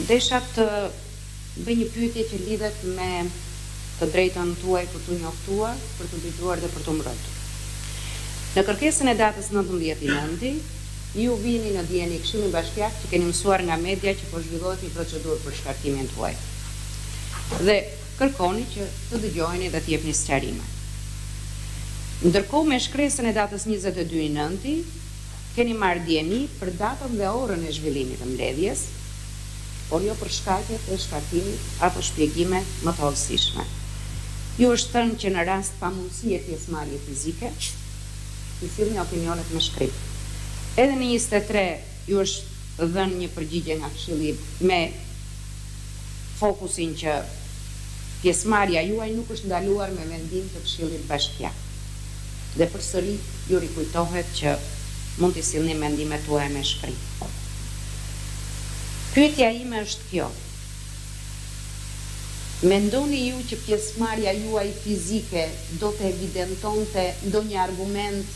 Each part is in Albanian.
Desha të bëj një pyetje që lidhet me të drejtën tuaj për të njoftuar, për të dëgjuar dhe për të mbrojtur. Në kërkesën e datës 19/9, ju vini në dijen e Këshillit Bashkiak që keni mësuar nga media që po zhvillohet një procedurë për shkartimin tuaj. Dhe kërkoni që të dëgjojeni dhe të jepni sqarime. Ndërkohë me shkresën e datës 22/9, keni marrë dieni për datën dhe orën e zhvillimit të mbledhjes, por jo për shkaqet e shkartimit apo shpjegime më të hollësishme. Ju është thënë që në rast pamundësie pjesëmarrje fizike, i sillni opinionet me shkrim. Edhe në 23 ju është dhënë një përgjigje nga Këshilli me fokusin që pjesëmarrja juaj nuk është ndaluar me vendim të Këshillit Bashkiak. Dhe përsëri ju rikujtohet që mund të sillni mendimet tuaja me shkrim. Pyetja ime është kjo. Mendoni ju që pjesëmarrja juaj fizike do të evidentonte ndonjë argument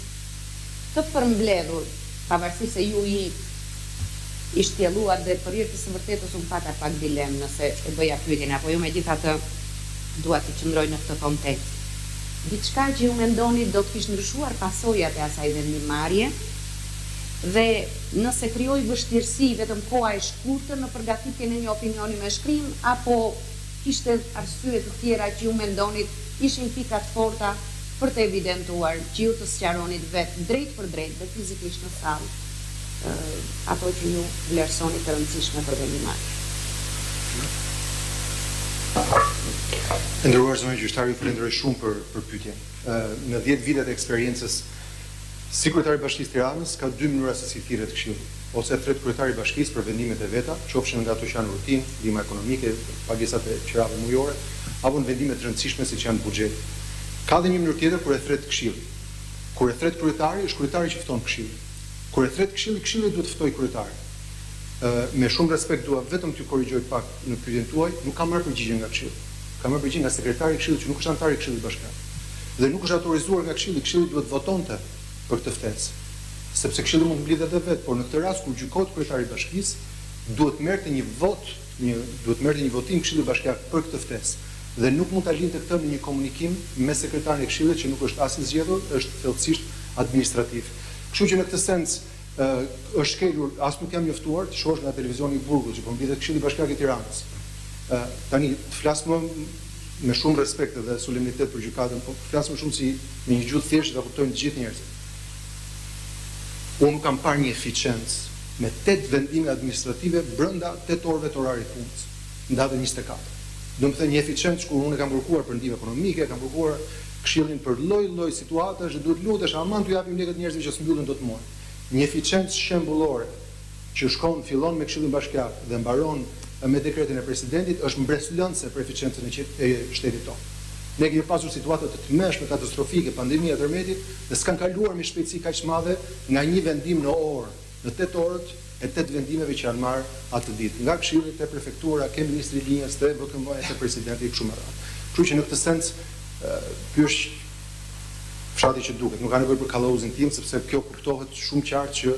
të përmbledhur, pavarësisht se ju i shtjelluat dhe për hir të së vërtetës unë pata pak dilemë nëse e bëja pyetjen, apo ju megjithatë dua të qëndroj në këtë kontekst. Diçka që ju mendoni do të kishte ndryshuar pasojat e asaj vendimmarrje, dhe nëse krijoi vështirësi vetëm koha e shkurtër në përgatitjen e një opinioni me shkrim, apo kishte arsye të tjera që ju mendonit ishin pikat forta për të evidentuar që ju të sqaronit vetë drejt për drejt dhe fizikisht në sallë ato që ju vlerësoni të rëndësishme për vendimmarrje. Nderuar zonjë gjyqtari, ju falenderoj shumë për pyetjen. Në 10 vitet e eksperiencës si kryetari i Bashkisë Tiranës ka 2 mënyra se si thirret Këshilli. Ose thret kryetari i Bashkisë për vendimet e veta, qofshin nga ato që janë rutinë, ndihma ekonomike, pagesat e qirave mujore, apo në vendime të rëndësishme siç janë buxheti. Ka dhe një mënyrë tjetër kur e thret Këshilli. Kur e thret kryetari, është kryetari që fton Këshillin. Kur e thret Këshilli, Këshilli duhet të ftojë kryetarin. Me shumë respekt dua vetëm t'ju korrigjoj pak në pyetjen tuaj, nuk kam marrë përgjigje nga Këshilli. Kam marrë përgjigje nga sekretari i Këshillit që nuk është antar i Këshillit Bashkiak. Dhe nuk është autorizuar nga Këshilli, Këshilli duhet votonte për këtë ftesë. Sepse Këshilli mund të mblidhet edhe vetë, por në këtë rast kur gjykohet kryetari i Bashkisë, duhet merrte një votim Këshilli Bashkiak për këtë ftesë. Dhe nuk mund ta lindte këtë në një komunikim me sekretarin e Këshillit që nuk është as i zgjedhur, është thellësisht administrativ. Kështu që në këtë sens është shkelur, as nuk jam njoftuar të shohësh nga televizioni i Burgut që po mblidhet Këshilli Bashkiak i Tiranës. Tani flas më me shumë respekt dhe solemnitet për gjykatën, po flas më shumë si me një gjuhë thjeshtë ta kuptojnë të gjithë njerëzit. Unë kam parë një eficiencë me 8 vendime administrative brenda 8 orëve të orarit punës, në datën 24. Do të thënë një eficiencë kur unë kam kërkuar për ndihmë ekonomike, kam kërkuar Këshillin për lloj-lloj situatash dhe duhet lutesh aman t'u japim lekët njerëzve që s'mbyllen dot muaj. Një eficiencë shembullore që fillon me Këshillin Bashkiak dhe mbaron me dekretin e presidentit është mbreslëndse për eficiencën e shtetit tonë. Ne kemi pasur situata të tmeshme, katastrofike, pandemia e tërmetit, dhe s'kan kaluar me shpejtësi kaq madhe nga një vendim në orë, në 8 orët e 8 vendimeve që janë marrë atë ditë. Nga Këshilli te prefektura, ke ministri i linjës, te VKM-ja, te presidenti kështu me radhë. Kështu që në këtë sens ky është fshati që duket. Nuk ka nevojë për kallauzin tim, sepse kjo kuptohet shumë qartë që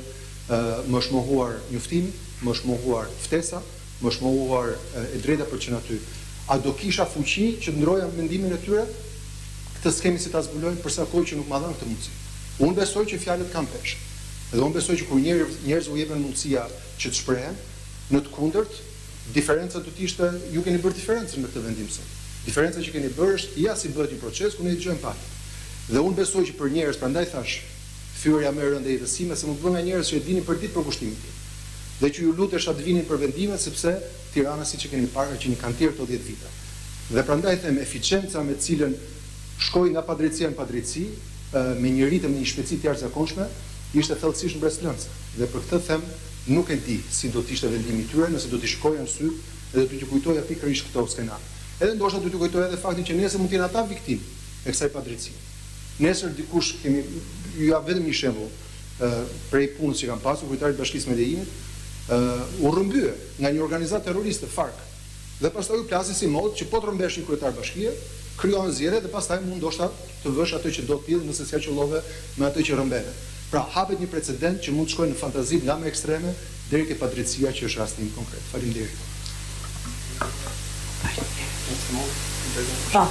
më është mohuar njoftimi, më është mohuar ftesa, më është mohuar e drejta për që në aty. A do kisha fuqi që të ndroja mendimin e tyre? Këtë skemi si ta zbulojnë përsa kohë që nuk ma dhanë këtë mundësi. Unë besoj që fjalët kanë peshë. Edhe unë besoj që kur njerëz u jepen mundësia që të shprehen, në të kundërt, diferenca do të ishte, ju keni bërë diferencën me këtë vendim sot. Diferenca që keni bërë është ja si bëhet një proces ku ne dëgjojmë pak. Dhe unë besoj që për njerëz, prandaj thash, fyerja më e rëndë e jetësime se mund të bëhen nga njerëz që e dinin për ditë për kushtimin tim. Dhe që ju lutesha të vinin për vendime sepse Tirana siç e keni parë që një kantier të 10 vite. Dhe prandaj them eficienca me të cilën shkoi nga padrejtësia në padrejtësi, me një ritëm, një shpejtësi të jashtëzakonshme, ishte thellësisht mbreslëndse. Dhe për këtë them nuk e di si do të ishte vendimi i tyre nëse do t'i shkoja në sy dhe do t'ju kujtoja pikërisht këto skenar. Edhe ndoshta do t'ju kujtoja edhe faktin që nesër mund të jenë ata viktimë e kësaj padrejtësie. Nesër dikush ju jap vetëm një shembull prej punës që kam pasur, kryetari i Bashkisë Medellинit u rrëmbye nga një organizatë terroriste FARC. Dhe pastaj u plasi si mod që po të rrëmbesh një kryetar bashkie, krijohen zgjedhje dhe pastaj mund ndoshta të vësh atë që do të thillë nëse s'ka qellove me atë që rrëmbehet. Pra hapet një precedent që mund të shkojë në fantazi nga më ekstreme deri ke padrejtësia që është rasti im konkret. Faleminderit. Po.